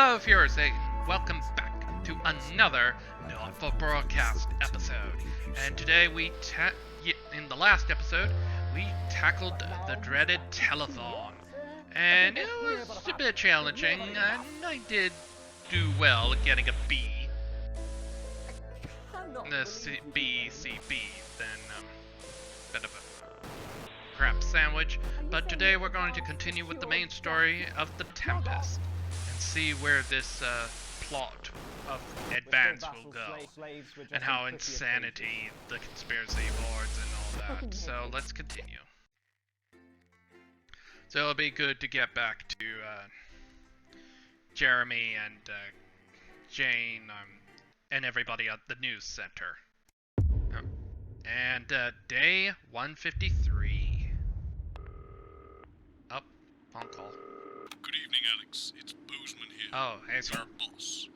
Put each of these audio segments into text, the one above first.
Hello, viewers, and welcome back to another Not for Broadcast episode. And today in the last episode, we tackled the dreaded telethon. And it was a bit challenging, and I did do well getting a B. B, C, B, then bit of a crap sandwich. But today we're going to continue with the main story of The Tempest and see where this plot of advance will go and how insanity the conspiracy boards and all that. So let's continue. So it'll be good to get back to Jeremy and Jane and everybody at the news center. And day 153. Oh, phone call. Good evening, Alex. It's Bozeman here. Oh, hey, sir. Your boss.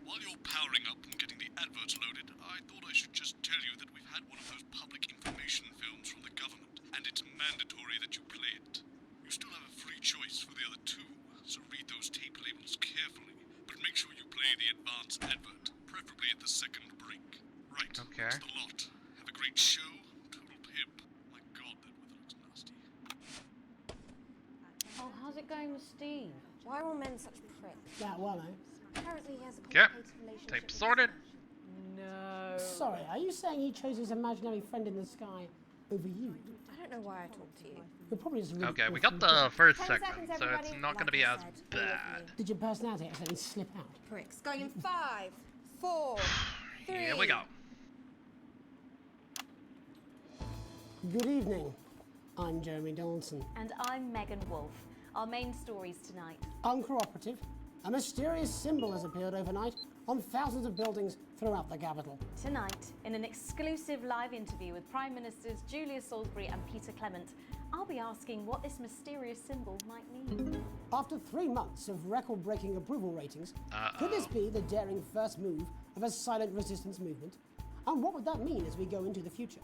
While you're powering up and getting the adverts loaded, I thought I should just tell you that we've had one of those public information films from the government, and it's mandatory that you play it. You still have a free choice for the other two, so read those tape labels carefully, but make sure you play the advance advert, preferably at the second break. Right, Okay. that's the lot. Have a great show. Total pimp. My God, that weather looks nasty. Oh, how's it going with Steve? Why are all men such pricks? Yeah, well, Apparently he has a Okay. complicated relationship Tape with sorted. No. sorry, are you saying he chose his imaginary friend in the sky over you? I don't know why I talk to you. You're probably just really Okay, we awful. got the first 10 segment, seconds, so it's everybody. not going to Like be I as said, all of bad. you. Did your personality accidentally slip out? Pricks. Going in 5, 4, 3. Here we go. Good evening. I'm Jeremy Donaldson. And I'm Megan Wolf. Our main stories tonight. Uncooperative. A mysterious symbol has appeared overnight on thousands of buildings throughout the capital. Tonight, in an exclusive live interview with Prime Ministers Julia Salisbury and Peter Clement, I'll be asking what this mysterious symbol might mean. After 3 months of record-breaking approval ratings, could this be the daring first move of a silent resistance movement? And what would that mean as we go into the future?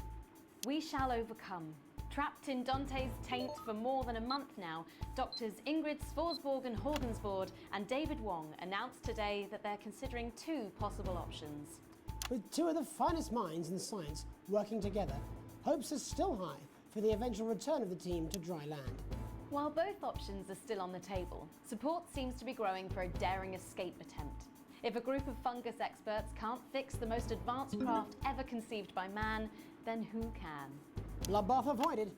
We shall overcome. Trapped in Dante's taint for more than a month now, doctors Ingrid Svorsborg and Horgensvoord and David Wong announced today that they're considering 2 possible options. With 2 of the finest minds in science working together, hopes are still high for the eventual return of the team to dry land. While both options are still on the table, support seems to be growing for a daring escape attempt. If a group of fungus experts can't fix the most advanced craft ever conceived by man, then who can? Bloodbath avoided.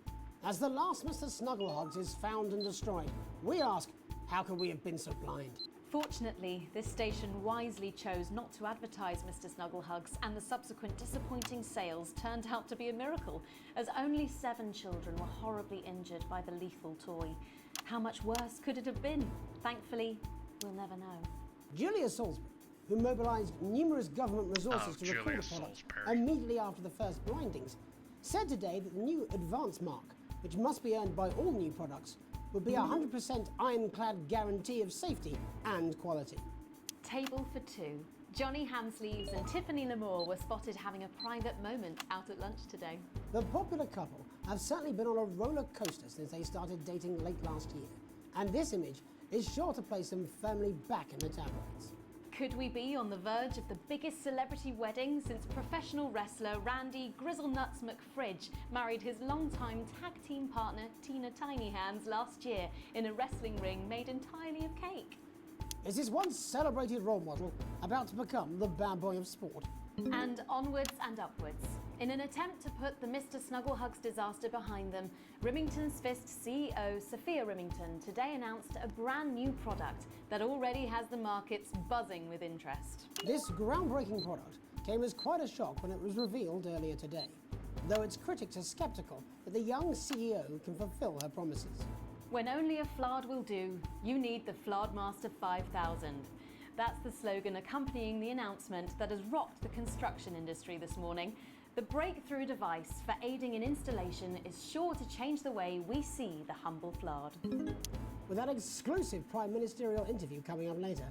As the last Mr. Snugglehogs is found and destroyed, we ask, how could we have been so blind? Fortunately, this station wisely chose not to advertise Mr. Snugglehugs, and the subsequent disappointing sales turned out to be a miracle, as only 7 children were horribly injured by the lethal toy. How much worse could it have been? Thankfully, we'll never know. Julia Salisbury, who mobilised numerous government resources to recall Julia the product Salisbury. immediately after the first blindings, said today that the new advance mark, which must be earned by all new products, would be a 100% ironclad guarantee of safety and quality. Table for 2. Johnny Hamsleeves and Tiffany Lamore were spotted having a private moment out at lunch today. The popular couple have certainly been on a roller coaster since they started dating late last year, and this image is sure to place them firmly back in the tabloids. Could we be on the verge of the biggest celebrity wedding since professional wrestler Randy Grizzlenuts McFridge married his longtime tag team partner Tina Tiny Hands last year in a wrestling ring made entirely of cake? Is this once celebrated role model about to become the bad boy of sport? And onwards and upwards. In an attempt to put the Mr. Snugglehugs disaster behind them, Rimington's Fist CEO Sophia Rimington today announced a brand new product that already has the markets buzzing with interest. This groundbreaking product came as quite a shock when it was revealed earlier today, though its critics are sceptical that the young CEO can fulfill her promises. When only a Flard will do, you need the Flardmaster 5000. That's the slogan accompanying the announcement that has rocked the construction industry this morning. The breakthrough device for aiding in installation is sure to change the way we see the humble Flard. With that exclusive Prime Ministerial interview coming up later.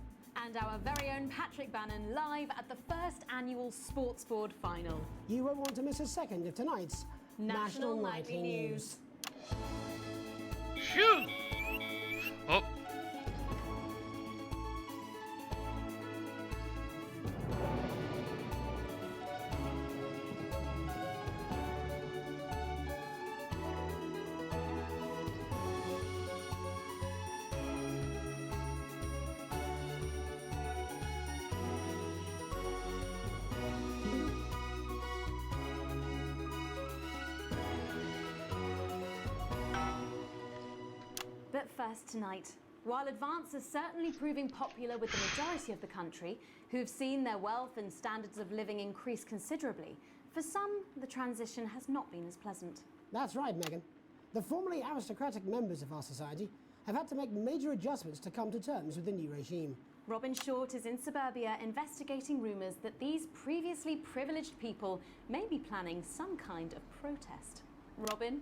And our very own Patrick Bannon live at the first annual Sports Board final. You won't want to miss a second of tonight's National Nightly News. Phew! Oh. first tonight. While Advance is certainly proving popular with the majority of the country, who've seen their wealth and standards of living increase considerably, for some, the transition has not been as pleasant. That's right, Megan. The formerly aristocratic members of our society have had to make major adjustments to come to terms with the new regime. Robin Short is in suburbia investigating rumours that these previously privileged people may be planning some kind of protest. Robin?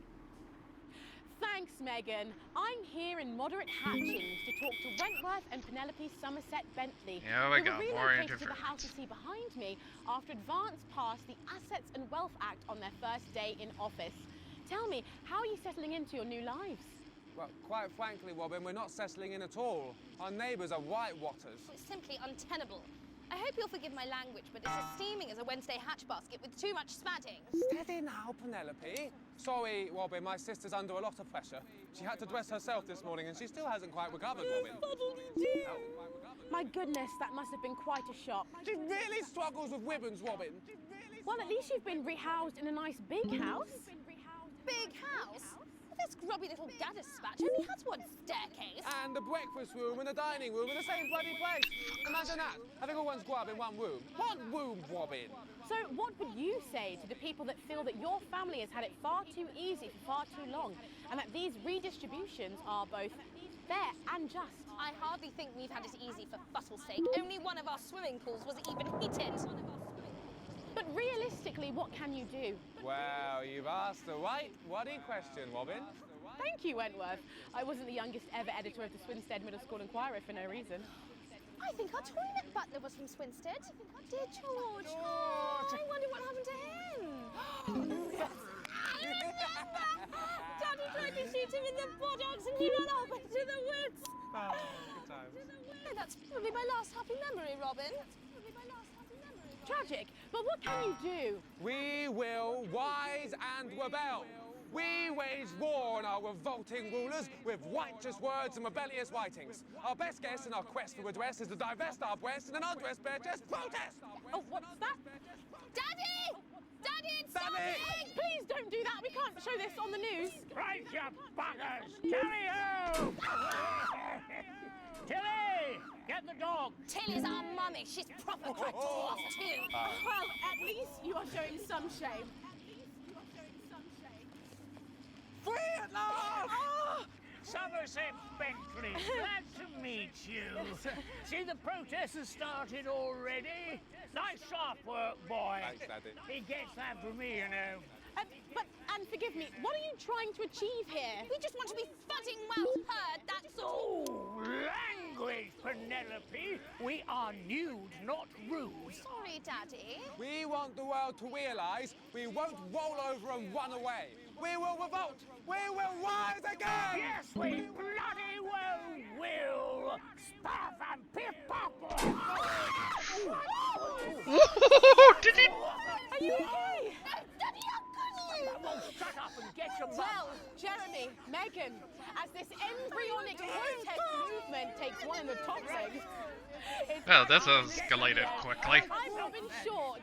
Thanks, Megan. I'm here in Moderate Hatchings to talk to Wentworth and Penelope Somerset Bentley. Here we who go, were more relocated to the house interference. you see behind me after Advance passed the Assets and Wealth Act on their first day in office. Tell me, how are you settling into your new lives? Well, quite frankly, Robin, we're not settling in at all. Our neighbours are whitewatters. It's simply untenable. I hope you'll forgive my language, but it's as steaming as a Wednesday hatch basket with too much spatting. Steady now, Penelope. Sorry, Robin, my sister's under a lot of pressure. She had to dress herself this morning and she still hasn't quite recovered, Robin. My goodness, that must have been quite a shock. She really struggles with women's, Robin. Well, at least you've been rehoused in a nice big house. Big house? This grubby little gaddis spatch only has one staircase. And the breakfast room and the dining room in the same bloody place. Imagine that, having all one's grub in one room. One room, Robin. So what would you say to the people that feel that your family has had it far too easy for far too long, and that these redistributions are both fair and just? I hardly think we've had it easy for fussle's sake. Only one of our swimming pools was even heated. But realistically, what can you do? Well, you've asked the right bloody question, Robin. Thank you, Wentworth. I wasn't the youngest ever editor of the Swinstead Middle School Inquirer for no reason. I think our toilet butler was from Swinstead. Dear George. Oh, I wonder what happened to him. I remember! Daddy tried to shoot him in the buttocks and he ran off into the woods. Oh, good times. No, that's probably my last happy memory, Robin. Tragic, but what can you do? We will rise and rebel. We wage war on our revolting rulers with righteous words and rebellious writings. Our best guess in our quest for redress is to divest our breasts and an undressed bare chest protest. Oh, what's that? Daddy! Daddy, it's Daddy! starting! Please don't do that. We can't show this on the news. Right, you buggers! Carry ho! Tilly! Get the dog! Tilly's our mummy. She's proper cracked to us too. Well, at least you are showing some shame. Free at last! Somerset Bentley, glad to meet you. See, the protest has started already. Nice sharp work, boy. Thanks, Daddy. He gets that from me, you know. And forgive me, what are you trying to achieve here? We just want to be fudding well heard, that's all. Oh, language, Penelope. We are nude, not rude. Sorry, Daddy. We want the world to realise we won't roll over and run away. We will revolt. We will rise again. Yes, we bloody well will. Stuff and piff pop. Did he? Are you okay? Daddy, how could you? Well, shut up and get your Well, Jeremy, Megan, as this embryonic protest movement takes one in the top legs, it's Well, this escalated quickly. I'm Robin Short,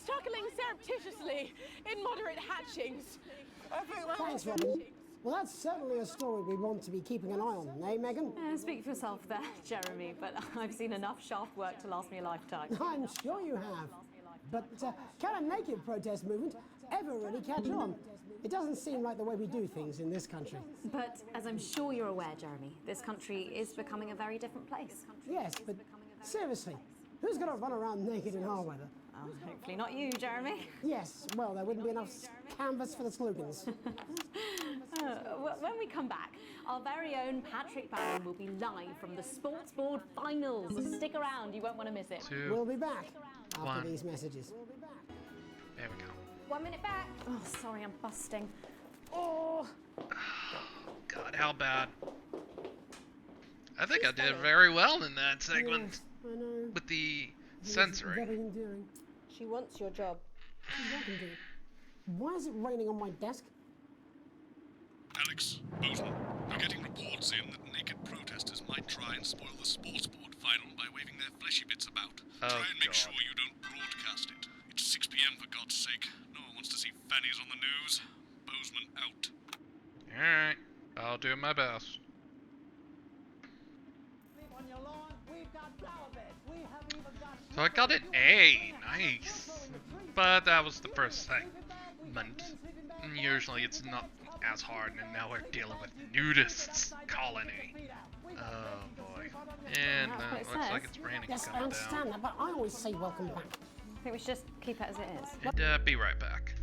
struggling surreptitiously in Moderate Hatchings. Thanks, Robin. Well, that's certainly a story we want to be keeping an eye on, eh, Megan? Speak for yourself there, Jeremy, but I've seen enough shaft work to last me a lifetime. I'm sure you have. But can a naked protest movement ever really catch on? It doesn't seem like the way we do things in this country. But as I'm sure you're aware, Jeremy, this country is becoming a very different place. Yes, but seriously, who's going to run around naked in our weather? Oh, hopefully not you, Jeremy. Yes, well, there wouldn't be enough canvas for the slogans. When we come back, our very own Patrick Barron will be live from the Sports Board Finals. So stick around, you won't want to miss it. We'll be back after One. these messages. There we go. 1 minute back. Oh, sorry, I'm busting. God, how bad. I think I did very well in that segment Yes, I know. with the It's censoring. Very endearing. She wants your job. She's welcome to it. Why is it raining on my desk? Alex, Bozeman, we're getting reports in that naked protesters might try and spoil the sports board final by waving their fleshy bits about. Oh, Try and make God. sure you don't broadcast it. It's 6 p.m. for God's sake. No one wants to see fannies on the news. Bozeman out. Alright, I'll do my best. So I got an A, nice. But that was the first segment. And usually it's not as hard, and now we're dealing with nudists colony. Oh boy. And That's what it looks like says. it's raining. Yes, I coming understand down. that, but I always say welcome back. I think we should just keep it as it is. And be right back.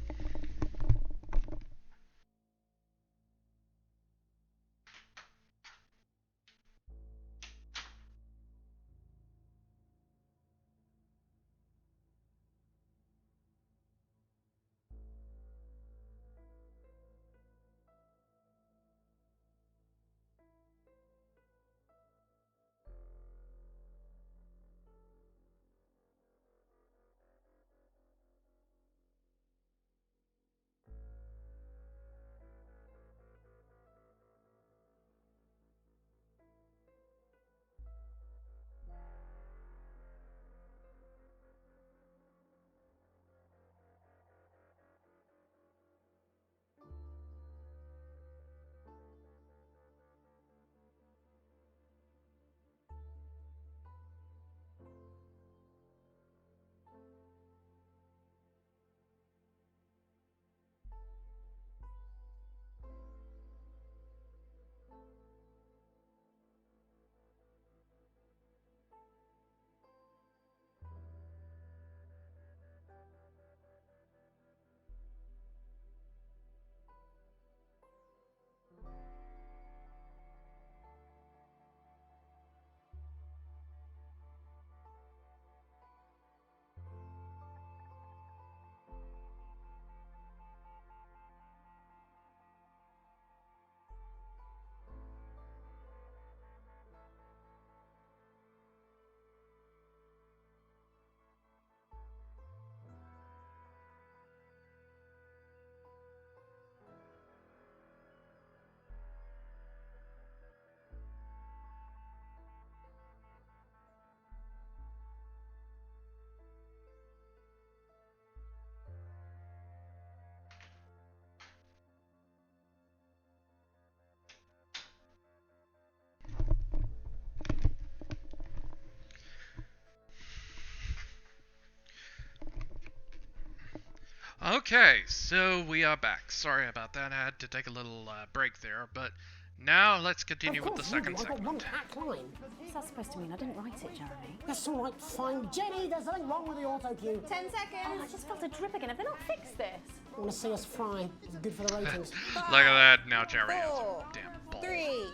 Okay, so we are back. Sorry about that. I had to take a little break there, but now let's continue with the second I got one segment. packed line. What's that supposed to mean? I didn't write it, Jeremy. That's all right, fine. Jenny, there's something wrong with the auto cue. 10 Oh, seconds. I just felt a drip again. Have they not fixed this? I want to see us fry. It's good for the ratings. Look at that. Now Jerry has Four, a damn ball. 3.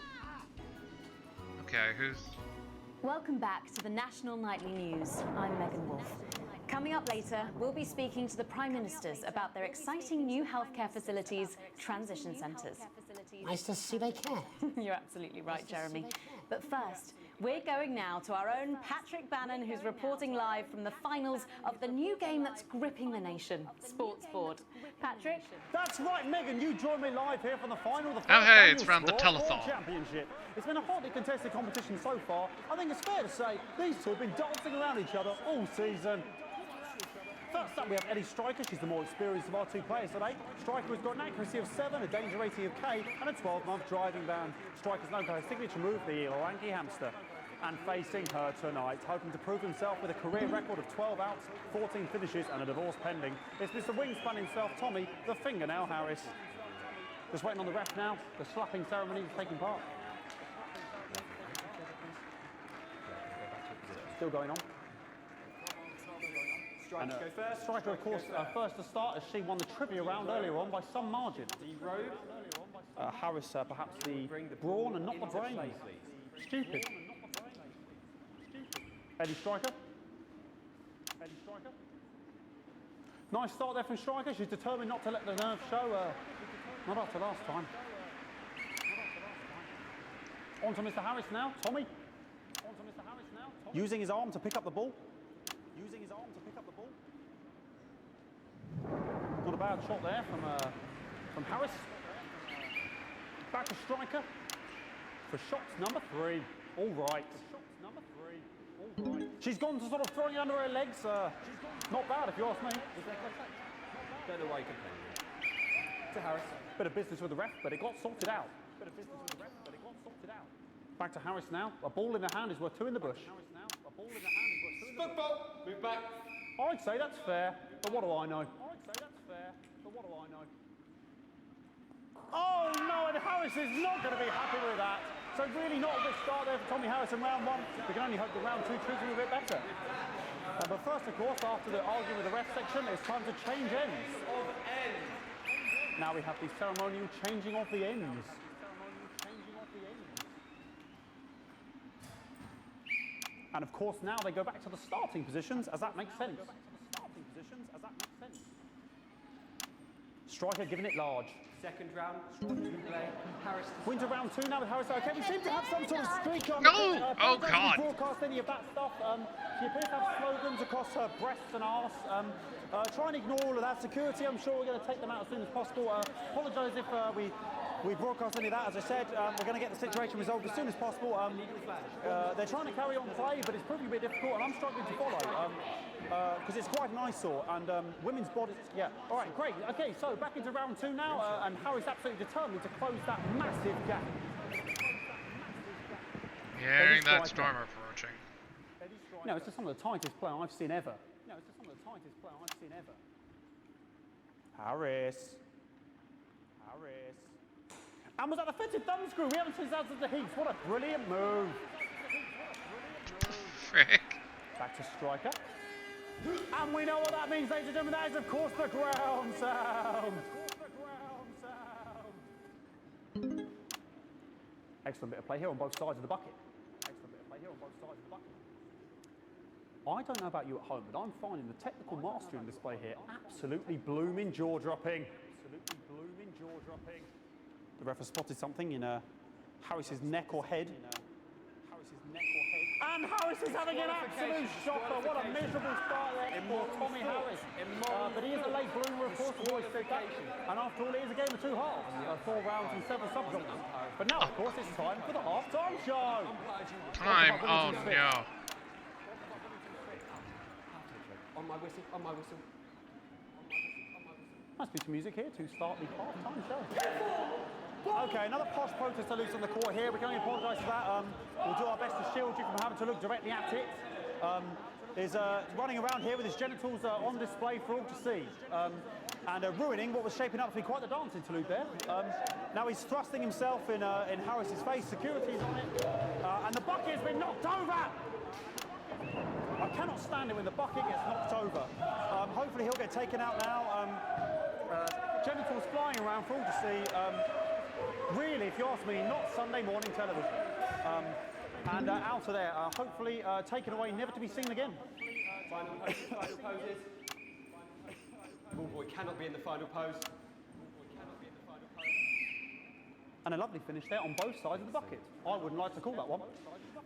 Okay, who's... Welcome back to the National Nightly News. I'm Megan Wolf. Coming up later, we'll be speaking to the Prime Ministers about their exciting new healthcare facilities, transition centres. Nice to see they care. You're absolutely right, Jeremy. But first, we're going now to our own Patrick Bannon, who's reporting live from the finals of the new game that's gripping the nation, Sports Board. Patrick? That's right, Megan. You join me live here from the final of the Oh, first hey, annual it's from the Sport Board telethon. Championship. It's been a hotly contested competition so far. I think it's fair to say these two have been dancing around each other all season. First up, we have Eddie Striker. She's the more experienced of our two players today. Striker has got an accuracy of 7, a danger rating of K, and a 12-month driving ban. Striker's known for her signature move, the Lanky Hamster. And facing her tonight, hoping to prove himself with a career record of 12 outs, 14 finishes, and a divorce pending, it's Mr. Wingspan himself, Tommy, the Fingernail Harris. Just waiting on the ref now. The slapping ceremony is taking part. Still going on. And, Striker, of course, first to start as she won the trivia round earlier on by some margin. Harris, perhaps the brawn and not the brains. Stupid. Eddie Striker. Eddie Striker. Nice start there from Striker. She's determined not to let the nerves show. Not after last time. On to Mr. Harris now. Tommy. On to Mr. Harris now. Tommy. Using his arm to pick up the ball. Using his arm to pick up the ball. Not a bad shot there from Harris. Back to Striker for shots number 3. All right. Shots number 3. All right. She's gone to sort of throwing it under her legs. Not bad if you ask me. Don't know why you complain. To Harris. Bit of business with the ref, but it got sorted out. Bit of business with the ref, but it got sorted out. Back to Harris now. A ball in the hand is worth 2 in the bush. Football! Move back. I'd say that's fair, but what do I know? Oh no, and Harris is not going to be happy with that. So really not a good start there for Tommy Harris in round 1. We can only hope that round 2 treats him a bit better. But first, of course, after the argument with the ref section, it's time to change ends. Now we have the ceremonial changing of the ends. And of course, now they go back to the starting positions, as that makes sense. Striker giving it large. Second round, Striker to play. Harris. Winter round 2 now with Harris. Okay, we seem to have some sort of streak on. No! Oh, God. Broadcast any of that stuff. She appears to have slogans across her breasts and arse. Try and ignore all of that. Security, I'm sure we're going to take them out as soon as possible. Apologise if we broadcast any of that. As I said, we're going to get the situation resolved as soon as possible. They're trying to carry on play, but it's proving a bit difficult, and I'm struggling to follow because it's quite an eyesore. And women's bodies, yeah. All right, great. Okay, so back into round 2 now, and Harry's absolutely determined to close that massive gap. Hearing that storm approaching. No, it's just some of the tightest play I've seen ever. Harris. And was that the fitted thumb screw? We haven't seen that since the Heats. What a brilliant move. Frick. Back to striker. And we know what that means, ladies and gentlemen. That is, of course, the ground sound. Excellent bit of play here on both sides of the bucket. I don't know about you at home, but I'm finding the technical mastering display here absolutely blooming jaw-dropping. The ref has spotted something in Harris's neck or head. And Harris is having an absolute shocker. What a miserable start there for Tommy Harris. But he is a late bloomer, of course, we've always said that. And after all, it is a game of 2 halves. 4 rounds and 7 subgenres. But now, of course, it's time for the half-time show. Time, oh no. On my whistle. Nice piece of music here to start the half-time show. Okay, another posh protester loose on the court here. We can only apologise for that. We'll do our best to shield you from having to look directly at it. Is running around here with his genitals on display for all to see. And ruining what was shaping up to be quite the dance interlude there. Now he's thrusting himself in Harris's face. Security's on it. And the bucket has been knocked over. I cannot stand it when the bucket gets knocked over. Hopefully he'll get taken out now. Genitals flying around for all to see. Really, if you ask me, not Sunday morning television. And out of there, hopefully taken away, never to be seen again. Final poses. Ballboy cannot be in the final pose. And a lovely finish there on both sides of the bucket. I wouldn't like to call that one.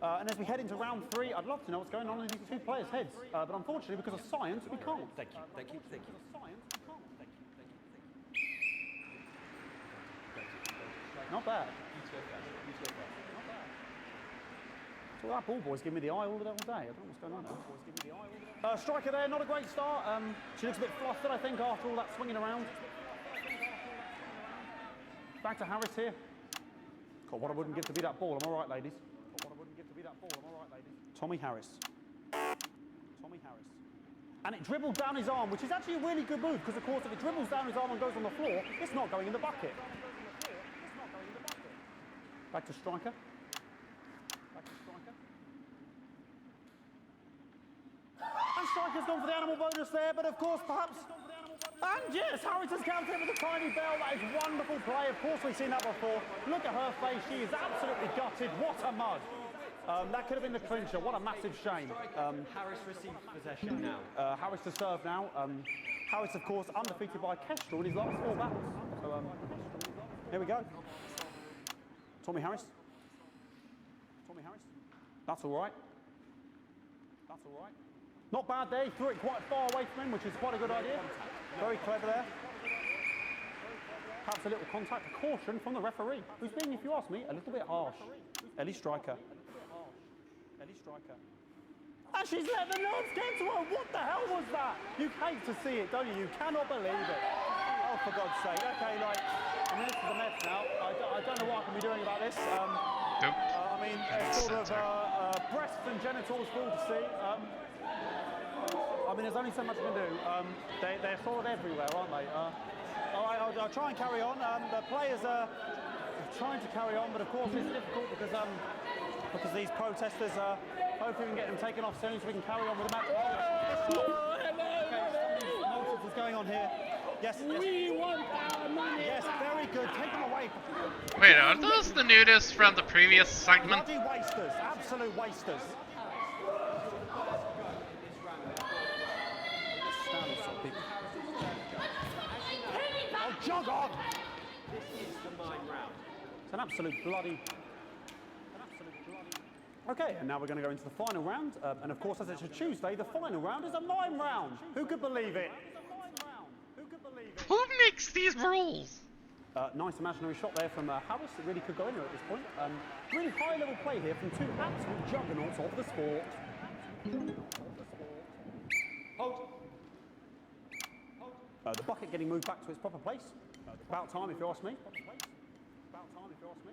And as we head into round 3, I'd love to know what's going on in these 2 players' heads. But unfortunately, because of science, we can't. Thank you. Not bad. So that ball boy's giving me the eye all day. I don't know what's going on there. Striker there, not a great start. She looks a bit flustered, I think, after all that swinging around. Back to Harris here. God, what I wouldn't give to be that ball. I'm all right, ladies. Tommy Harris. And it dribbled down his arm, which is actually a really good move, because, of course, if it dribbles down his arm and goes on the floor, it's not going in the bucket. Back to striker. And striker's gone for the animal bonus there, but of course, perhaps... And yes, Harris has counted with a tiny bell. That is wonderful play. Of course, we've seen that before. Look at her face. She is absolutely gutted. What a mud. That could have been the clincher. What a massive shame. Harris receives possession now. Harris to serve now. Harris, of course, undefeated by Kestrel in his last 4 battles. So, here we go. Tommy Harris. That's all right. Not bad there. He threw it quite far away from him, which is quite a good idea. Very clever there. Perhaps a little contact, a caution from the referee, who's being, if you ask me, a little bit harsh. Ellie Striker. And she's let the nerves get to her. What the hell was that? You hate to see it, don't you? You cannot believe it. Oh, for God's sake. Okay, like, I mean, this is a mess now. I don't know what I can be doing about this. Goat. I mean, it's sort of breasts and genitals for all to see. I mean, there's only so much we can do. They're sort of everywhere, aren't they? I'll try and carry on. The players are trying to carry on, but of course it's difficult because these protesters, hopefully we can get them taken off soon so we can carry on with the match. Nonsense is going on here. Yes, We want our money. yes, very good. Take them away. Wait, are those the nudists from the previous segment? Bloody wasters, absolute wasters. Oh, jog on! This is the mine round. It's an absolute bloody. Okay, and now we're going to go into the final round. And of course, as it's a Tuesday, the final round is a mime round. Who could believe it? Who makes these rules? Nice imaginary shot there from Harris. It really could go anywhere at this point. Really high-level play here from two absolute juggernauts of the sport. Hold. The bucket getting moved back to its proper place. About time, if you ask me. About time, if you ask me.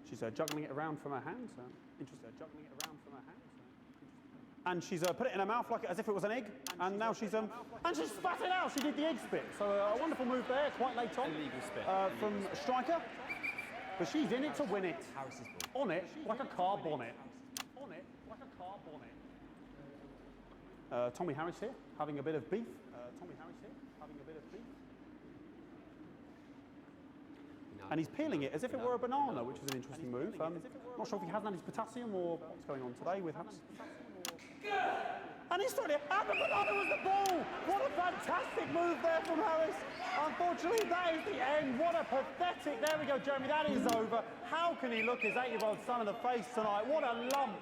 She's juggling it around from her hands. Interesting. Juggling it around from her hands. And she's put it in her mouth like as if it was an egg. And now she's and she's spat it out. She did the egg spit. So a wonderful move there, quite late on. Illegal spit. From Striker. But she's in it to win it. On it like a car bonnet. On it like a car bonnet. Tommy Harris here, having a bit of beef. And he's peeling it as if it were a banana, which is an interesting move. Not sure if he hasn't had his potassium or what's going on today with Harris. And he's trying to, and the banana was the ball! What a fantastic move there from Harris. Unfortunately, that is the end. What a pathetic, there we go, Jeremy, that is over. How can he look his 8-year-old son in the face tonight? What a lump.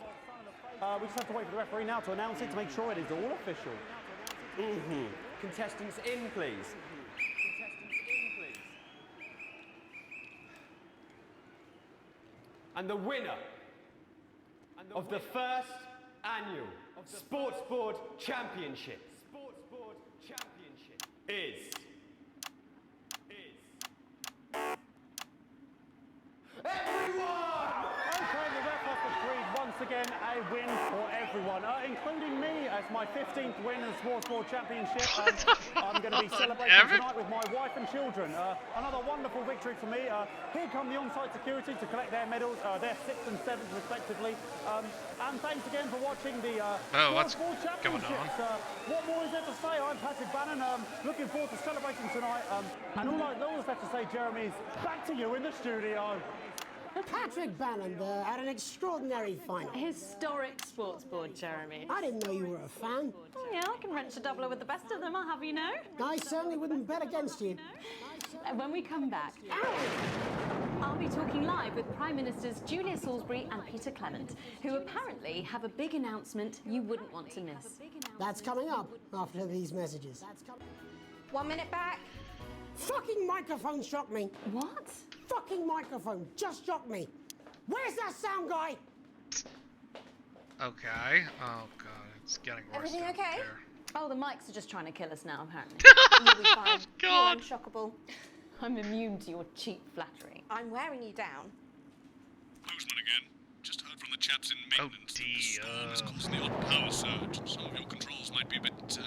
We just have to wait for the referee now to announce it to make sure it is all official. Contestants in, please. And the winner of the first annual Sports Board Championship is everyone! Okay, the ref has decreed once again a win for everyone, including me as my 15th win in the Sports Board Championship. I'm going to be celebrating tonight with my wife and children. Another wonderful victory for me. Here come the on-site security to collect their medals, their 6th and 7th respectively. And thanks again for watching the what's Sports Board Championships. What more is there to say? I'm Patrick Bannon. Looking forward to celebrating tonight. And all that's left to say, Jeremy, is back to you in the studio. Patrick Bannon there had an extraordinary final. Historic sports board, Jeremy. I didn't know you were a fan. Oh, yeah, I can wrench a doubler with the best of them, I'll have you know. I certainly wouldn't bet against you. When we come back, I'll be talking live with Prime Ministers Julia Salisbury and Peter Clement, who apparently have a big announcement you wouldn't want to miss. That's coming up after these messages. 1 minute back. Fucking microphone shocked me. What? Fucking microphone just shocked me. Where's that sound guy? Okay. Oh god, it's getting worse. Everything down okay? there. Oh, the mics are just trying to kill us now, apparently. You'll be fine. God. You're unshockable. I'm immune to your cheap flattery. I'm wearing you down. Postman again. Just heard from the chaps in maintenance that the dear. storm is causing the odd power surge. Some of your controls might be a bit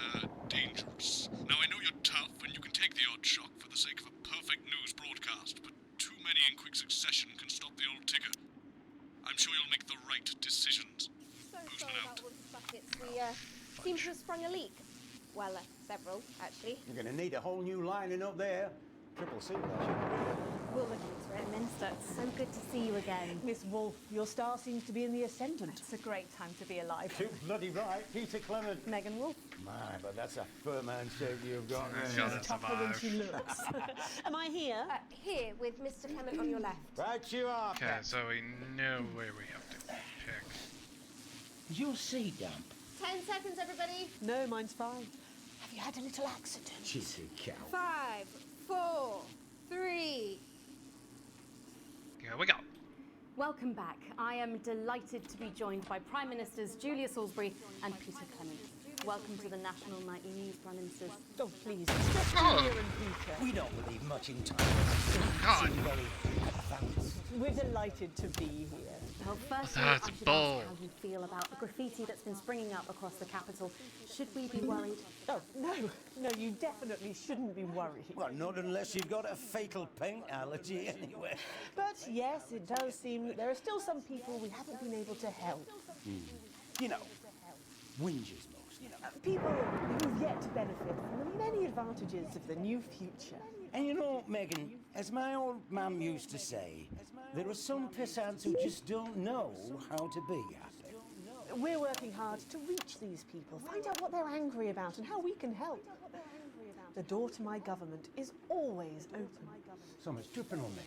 dangerous. Now I know you're tough and you can take the odd shock for the sake of a perfect news broadcast, but too many in quick succession can stop the old ticker. I'm sure you'll make the right decisions. So Postman sorry out. about all the buckets. We seem to have sprung a leak. Well, several, actually. You're going to need a whole new lining up there. Triple C. We'll look into it. Minister, it's so good to see you again. Miss Wolfe, your star seems to be in the ascendant. It's a great time to be alive. Too bloody right. Peter Clement. Megan Wolfe. My, but that's a firm handshake you've got She's there. gonna Tougher than she survive. looks. Am I here? Here, with Mr. Clement on your left. Right you are, Okay, Pat. so we know where we have to pick. Is your seat damp? 10 seconds, everybody. No, mine's fine. Have you had a little accident? Cheeky cow. 5, 4, 3. Here we go. Welcome back. I am delighted to be joined by Prime Ministers Julia Salisbury and Peter Clement. Welcome to the National Nightly News, Prime Ministers. Oh, please. Just Oh. here and Peter. We don't believe much in time. God. Seem very Advance. We're delighted to be here. Well, firstly, That's I should bold. ask how you feel about the graffiti that's been springing up across the capital. Should we be worried? Oh, no, you definitely shouldn't be worried. Well, not unless you've got a fatal paint allergy anyway. But yes, it does seem that there are still some people we haven't been able to help. You know, whingers most. People who've yet to benefit from the many advantages of the new future. And you know, Megan, as my old mum used to say, there are some pissants who just don't know how to be happy. We're working hard to reach these people, find out what they're angry about and how we can help. The door to my government is always open. Someone's tripping on me.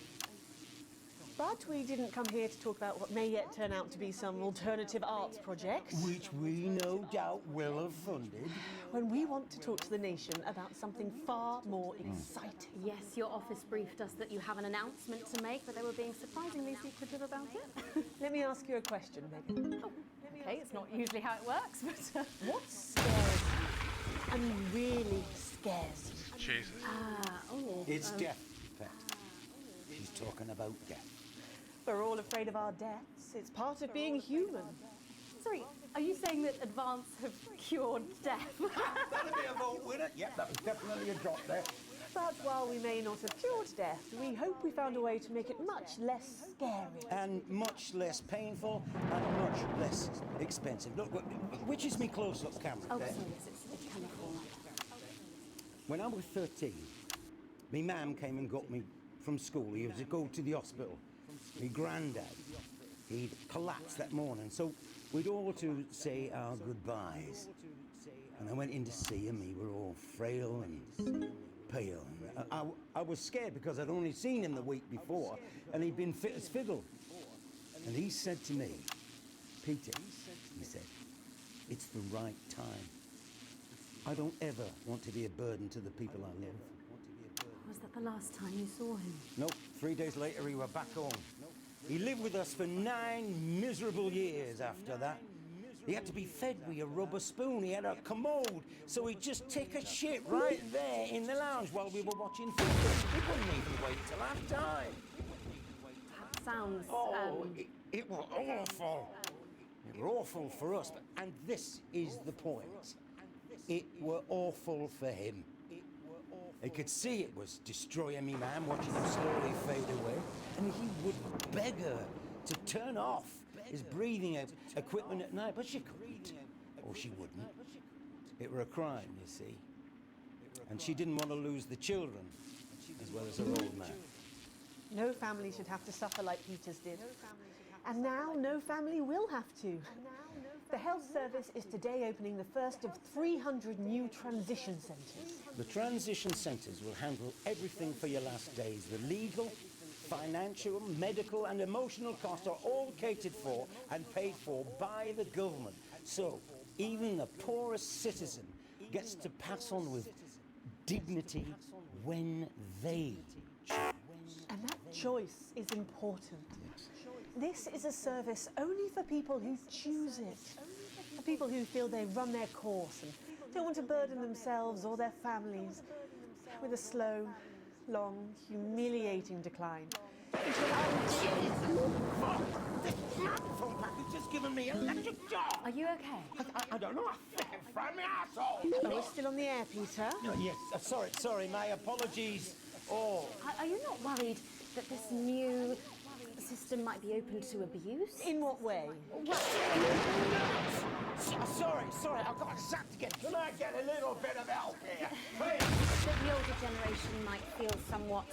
But we didn't come here to talk about what may yet turn out to be some alternative arts project. Which we no doubt will have funded. When we want to talk to the nation about something far more exciting. Yes, your office briefed us that you have an announcement to make, but they were being surprisingly secretive about it. Let me ask you a question, Megan. Oh, okay, it's not usually how it works, but... What scares you? I mean, really scares you? Jesus. It's death, Pet. She's talking about death. We're all afraid of our deaths. It's part of being human. Sorry, are you saying that Advance have cured death? That'll be a vote winner. Yep, that was definitely a drop there. But while we may not have cured death, we hope we found a way to make it much less scary. And much less painful and much less expensive. Look, which is me close-up camera Oh, there? sorry, it's chemical. When I was 13, my mum came and got me from school. He was to go to the hospital. My granddad, he'd collapsed that morning, so we'd all to say our goodbyes. And I went in to see him. He were all frail and pale. And I was scared because I'd only seen him the week before, and he'd been fit as fiddle. And he said to me, Peter, he said, it's the right time. I don't ever want to be a burden to the people I live. Was that the last time you saw him? Nope, 3 days later he were back home. He lived with us for 9 miserable years after that. He had to be fed with a rubber spoon. He had a commode, so he'd just take a shit right there in the lounge while we were watching football. He wouldn't even wait till half-time. That sounds... It was awful. It were awful for us, and this is the point. It were awful for him. He could see it was destroying me, man, watching him slowly fade away. And he would beg her to turn off his breathing equipment at night, but she couldn't. Or she wouldn't. It were a crime, you see. And she didn't want to lose the children, as well as her old man. No family should have to suffer like Peter's did. And now no family will have to. The health service is today opening the first of 300 new transition centres. The transition centres will handle everything for your last days. The legal, financial, medical and emotional costs are all catered for and paid for by the government. So even the poorest citizen gets to pass on with dignity when they choose. And that choice is important. This is a service only for people who choose it. For people who feel they've run their course and don't want to burden themselves or their families with a slow, long, humiliating decline. Just given me electric shock. Are you okay? I don't know. I think it fried my asshole. Oh, we're still on the air, Peter. No, yes. Sorry. My apologies. Oh. Are you not worried that this new system might be open to abuse? In what way? Sorry, I've got a sack to get. Can I get a little bit of help here? Please. That the older generation might feel somewhat...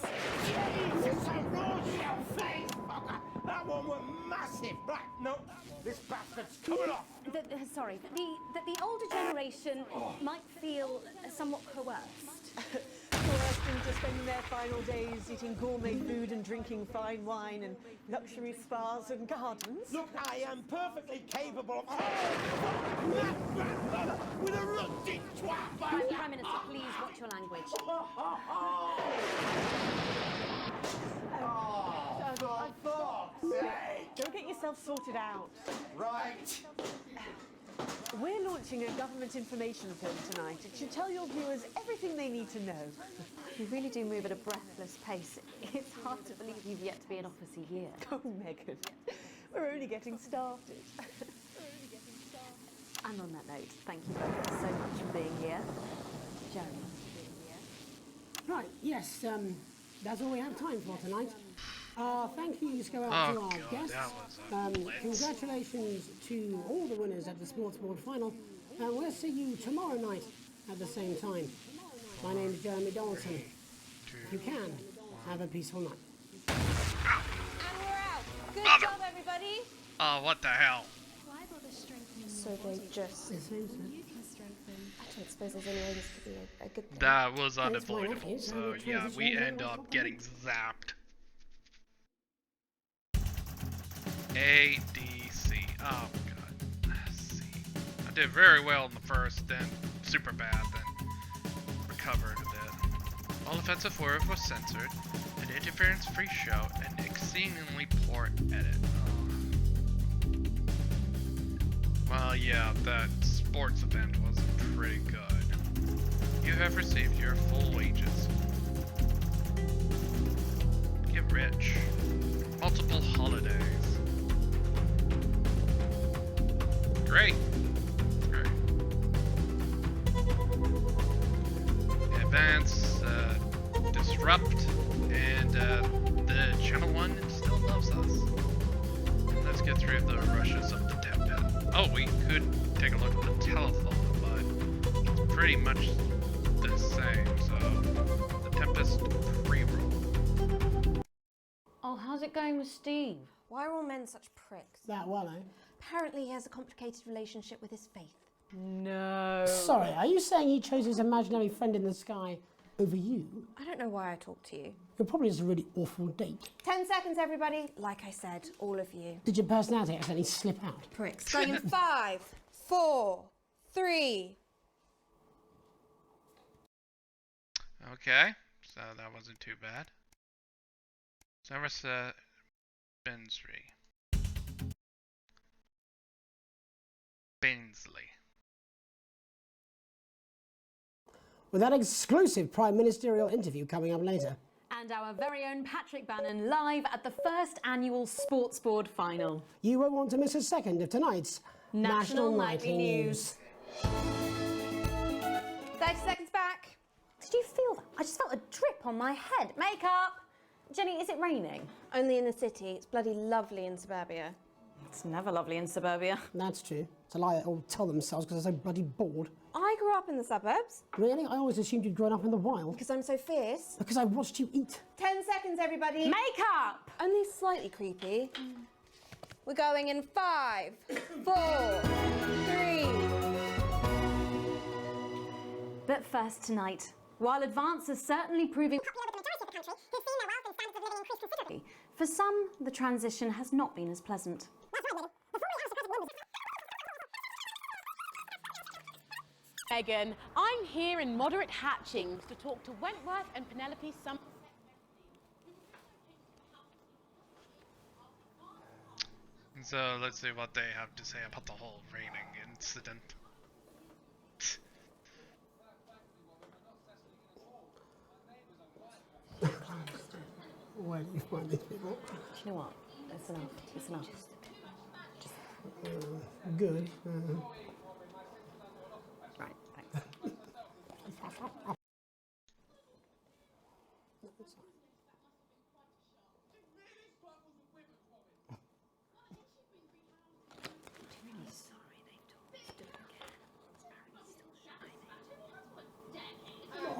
Jesus, a raw face fucker. That one was massive. Right, no, this bastard's coming off. That the older generation might feel somewhat coerced. Coerced into spending their final days eating gourmet food and drinking fine wine and luxury spas and gardens. Look, I am perfectly capable of... that grandmother with a rusty twat by Prime Minister, please watch your language. For fuck's sake. Don't get yourself sorted out. Right. We're launching watching a government information film tonight. It should tell your viewers everything they need to know. You really do move at a breathless pace. It's hard to believe you've yet to be in office a year. Oh, Megan, we're only getting started. And on that note, thank you both so much for being here. Jeremy. Right, yes, that's all we have time for tonight. Thank yous go out to our guests. That was Congratulations to all the winners at the Sports Board final. And we'll see you tomorrow night at the same time. My name is Jeremy Donaldson. If you can, have a peaceful night. And we're out. Good job, everybody. Oh, what the hell? So they just... I don't suppose there's any way this could be a good thing. That was unavoidable, so yeah, we end up getting zapped. A, D, C. Oh god. C. I did very well in the first, then super bad, then recovered a bit. All offensive words were censored, an interference-free show, and exceedingly poor edit. Well, yeah, that sports event wasn't pretty good. You have received your full wages. Get rich. Multiple holidays. Great. Great. Advance, disrupt, and the Channel 1 still loves us. Let's get through the rushes of the Tempest. Oh, we could take a look at the telephone, but it's pretty much the same, so the Tempest pre-roll. Oh, how's it going with Steve? Why are all men such pricks? That well, eh? Apparently he has a complicated relationship with his faith. No. Sorry, are you saying he chose his imaginary friend in the sky over you? I don't know why I talked to you. You're probably just a really awful date. 10 seconds, everybody. Like I said, all of you. Did your personality accidentally slip out? Pricks. Going in 5, 4, 3. Okay, so that wasn't too bad. Sarasa Bensley. With that exclusive Prime Ministerial interview coming up later. And our very own Patrick Bannon live at the first annual Sports Board final. You won't want to miss a second of tonight's National Nightly News. 30 seconds back. Did you feel that? I just felt a drip on my head. Makeup! Jenny, is it raining? Only in the city. It's bloody lovely in suburbia. It's never lovely in suburbia. That's true. It's a lie they all tell themselves because they're so bloody bored. I grew up in the suburbs. Really? I always assumed you'd grown up in the wild. Because I'm so fierce. Because I watched you eat. 10 seconds, everybody. Makeup! Only slightly creepy. We're going in 5, 4, 3. But first tonight, while advance is certainly proving... For some, the transition has not been as pleasant. Megan, I'm here in Moderate Hatchings to talk to Wentworth and Penelope Sum. So let's see what they have to say about the whole raining incident. Where do you find these people? Do you know what? It's enough. It's enough. Good. Right, thanks.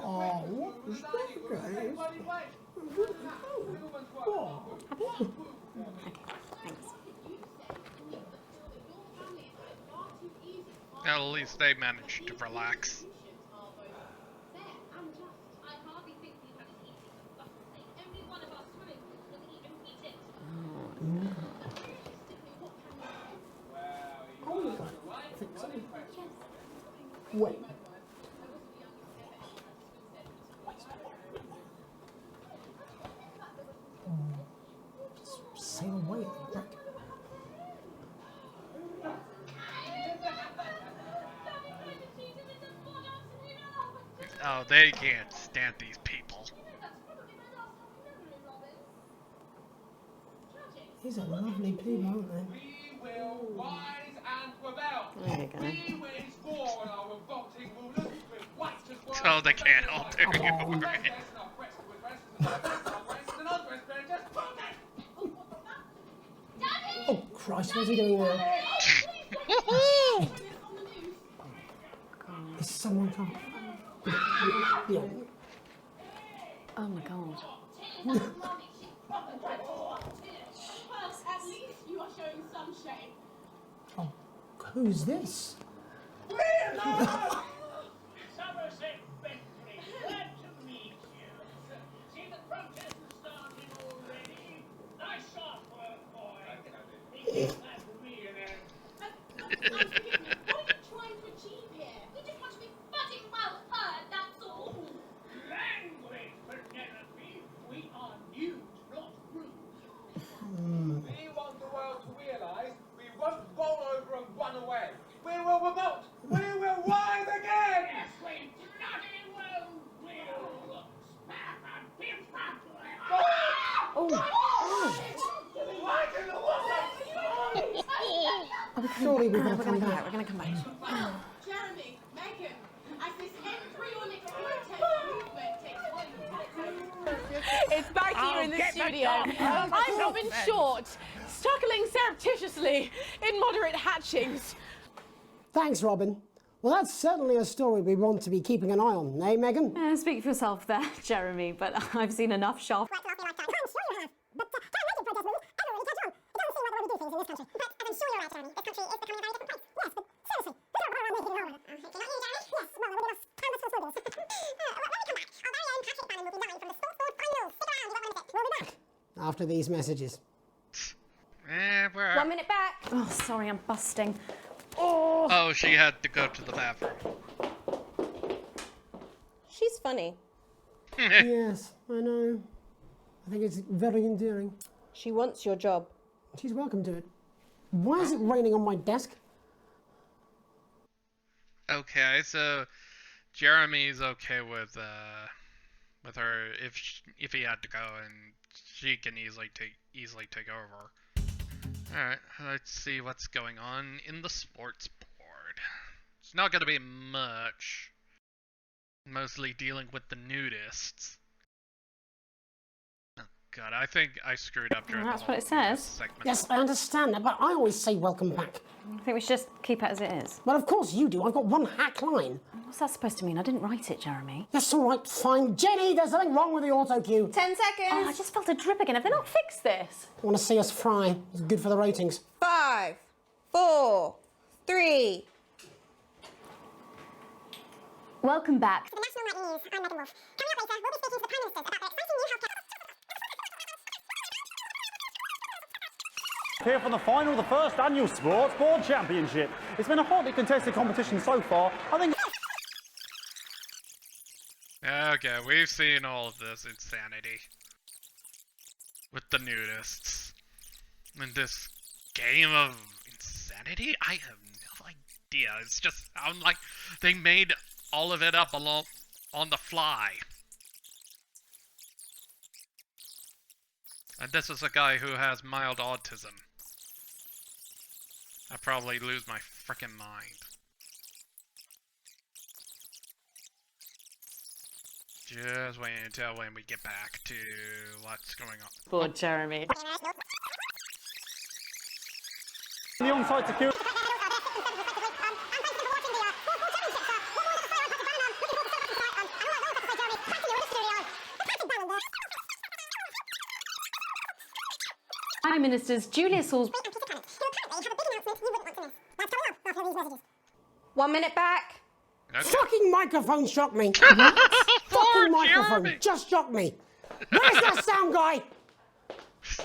Oh, what was that, guys? At least they managed to relax. Wait. Just sail away, Rick. Oh, they can't stand these people. These are lovely people, aren't they? We will rise and rebel. There you go. We wage war on our revolting rulers with righteous words. So they can't all do it. Oh, Christ, what's he doing there? Is someone coming? Yeah. Oh my god. At least you are showing some shame. Oh, who's this? Somerset Bentley, glad to meet you. See, the protest has started already. Nice sharp work, boy. Think that real end. What are you trying to achieve here? We just want to be fucking well heard, that's all. Language, Penelope. We are nude, not rude. We want the world to realise we won't roll over and run away. We will revolt. We will rise again. Yes, we bloody well will. Smack and pim pam. Oh, Right in the water. Surely we're going we're to come gonna come back. back. We're gonna come back. Jeremy, Megan, as this embryonic protest movement takes hold. It's back here in the get back studio. up. I'm Robin Short, struggling surreptitiously in moderate hatchings. Thanks, Robin. Well, that's certainly a story we want to be keeping an eye on, eh, Megan? Speak for yourself there, Jeremy, but I've seen enough sharp. After these messages. Where? 1 minute back. Oh, sorry, I'm busting. Oh, she had to go to the bathroom. She's funny. Yes, I know. I think it's very endearing. She wants your job. She's welcome to it. Why is it raining on my desk? Okay, so Jeremy's okay with her if he had to go, and she can easily take over. All right, let's see what's going on in the sports board. It's not gonna be much. Mostly dealing with the nudists. Oh god, I think I screwed up during That's the what whole it says. segment. Yes, I understand that, but I always say welcome back. I think we should just keep it as it is. Well, of course you do. I've got one hack line. What's that supposed to mean? I didn't write it, Jeremy. That's all right, fine. Jenny, there's something wrong with the auto cue. 10 seconds. Oh, I just felt a drip again. Have they not fixed this? Want to see us fry? It's good for the ratings. 5, 4, 3. Welcome back. For the National Nightly News, I'm Megan Wolf. Coming up later, we'll be speaking to the Prime Ministers about their exciting new healthcare. Here for the final of the first annual Sports Board Championship. It's been a hotly contested competition so far. I think. Okay, we've seen all of this insanity. With the nudists. In this game of insanity? I have no idea. It's just, I'm like, they made all of it up along on the fly. And this is a guy who has mild autism. I'd probably lose my frickin' mind. Just wait until when we get back to what's going on. Bored, Jeremy. The onside security. Prime Ministers Julia Salisbury. 1 minute back. Fucking microphone shocked me. Fucking microphone Jeremy. just shocked me. Where's that sound guy?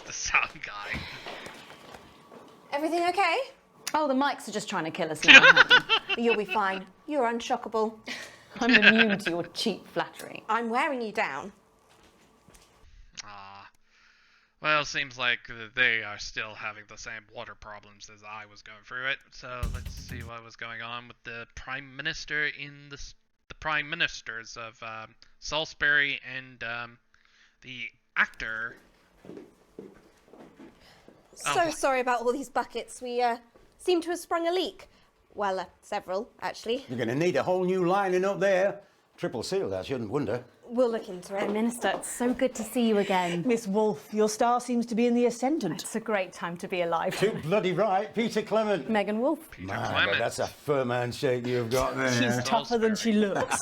The sound guy. Everything okay? Oh, the mics are just trying to kill us now. You'll be fine. You're unshockable. I'm immune to your cheap flattery. I'm wearing you down. Well, seems like they are still having the same water problems as I was going through it. So let's see what was going on with the Prime Minister in the prime ministers of Salisbury and the actor. So sorry about all these buckets. We seem to have sprung a leak. Well, several, actually. You're going to need a whole new lining up there. Triple sealed, I shouldn't wonder. We'll look into it. Minister, it's so good to see you again. Miss Wolfe, your star seems to be in the ascendant. It's a great time to be alive. Too bloody right, Peter Clement. Megan Wolfe. Man, but that's a firm handshake you've got there. She's tougher than she looks.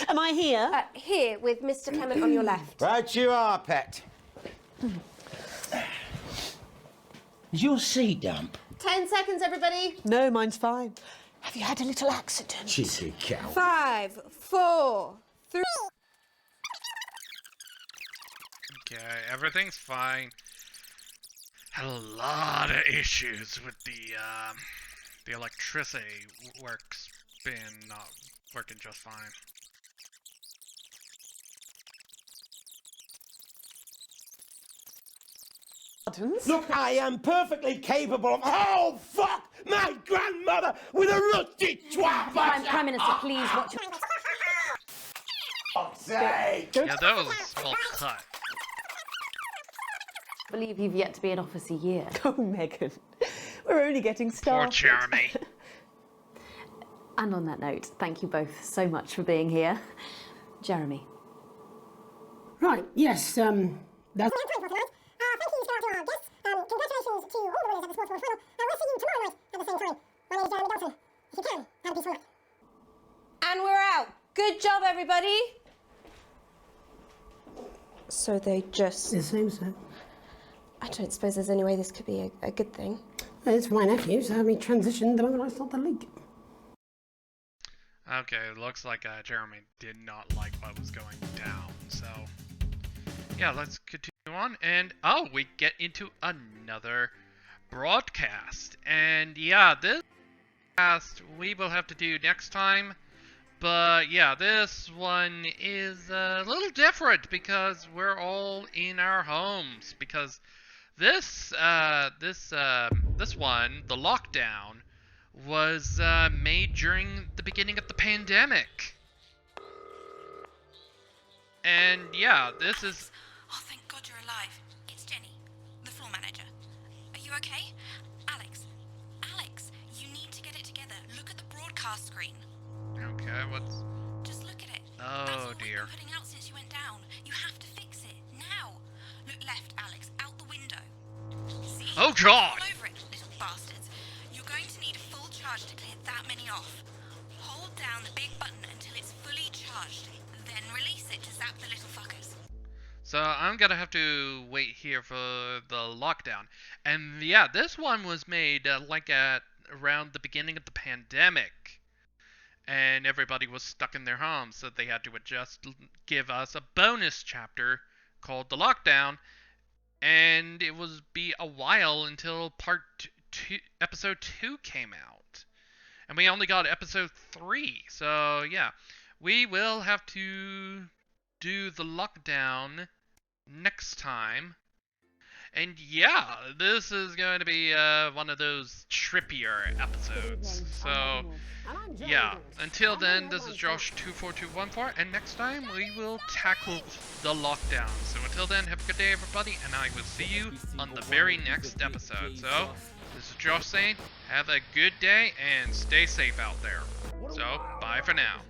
Am I here? Here, with Mr. Clement on your left. Right you are, pet. Is your sea damp? 10 seconds, everybody. No, mine's fine. Have you had a little accident? Cheeky cow. 5, 4, 3. Okay, everything's fine. Had a lot of issues with the electricity works being not working just fine. Look, I am perfectly capable of. Oh, fuck! My grandmother with a rusty twat! Prime Minister, please watch your... Fuck's sake! Yeah, that was a small cut. I believe you've yet to be in office a year. Oh, Megan, we're only getting started. Poor Jeremy. And on that note, thank you both so much for being here. Jeremy. Right, yes, that's... Thank you to our guests. Congratulations to all the winners of the Sports World Final. We'll see you tomorrow night at the same time. My name is Jeremy Dalton. If you can, have a peaceful night. And we're out. Good job, everybody. So they just... It seems so. I don't suppose there's any way this could be a good thing. It's my nephew, so we transitioned the moment I saw the leak. Okay, it looks like Jeremy did not like what was going down, so... Yeah, let's continue on, and we get into another broadcast. And yeah, this broadcast we will have to do next time. But yeah, this one is a little different because we're all in our homes. Because this one, the lockdown, was made during the beginning of the pandemic. And yeah, this is... Oh, thank God you're alive. It's Jenny, the floor manager. Are you okay? Alex, you need to get it together. Look at the broadcast screen. Okay, what's... Just look at it. Oh, That's all dear. we've been putting out since you went down. You have to fix it, now. Look left, Alex, out the window. See? Oh, God! All over it, little bastards. You're going to need a full charge to clear that many off. Hold down the big button until it's fully charged. Then release it to zap the little fuckers. So I'm gonna have to wait here for the lockdown. And yeah, this one was made like at around the beginning of the pandemic. And everybody was stuck in their homes, so they had to give us a bonus chapter called The Lockdown. And it was be a while until episode 2 came out. And we only got episode 3, so yeah. We will have to do The Lockdown next time. And yeah, this is going to be one of those trippier episodes. So yeah, until then, this is Josh24214, and next time we will tackle The Lockdown. So until then, have a good day, everybody, and I will see you on the very next episode. So this is Josh saying, have a good day and stay safe out there. So bye for now.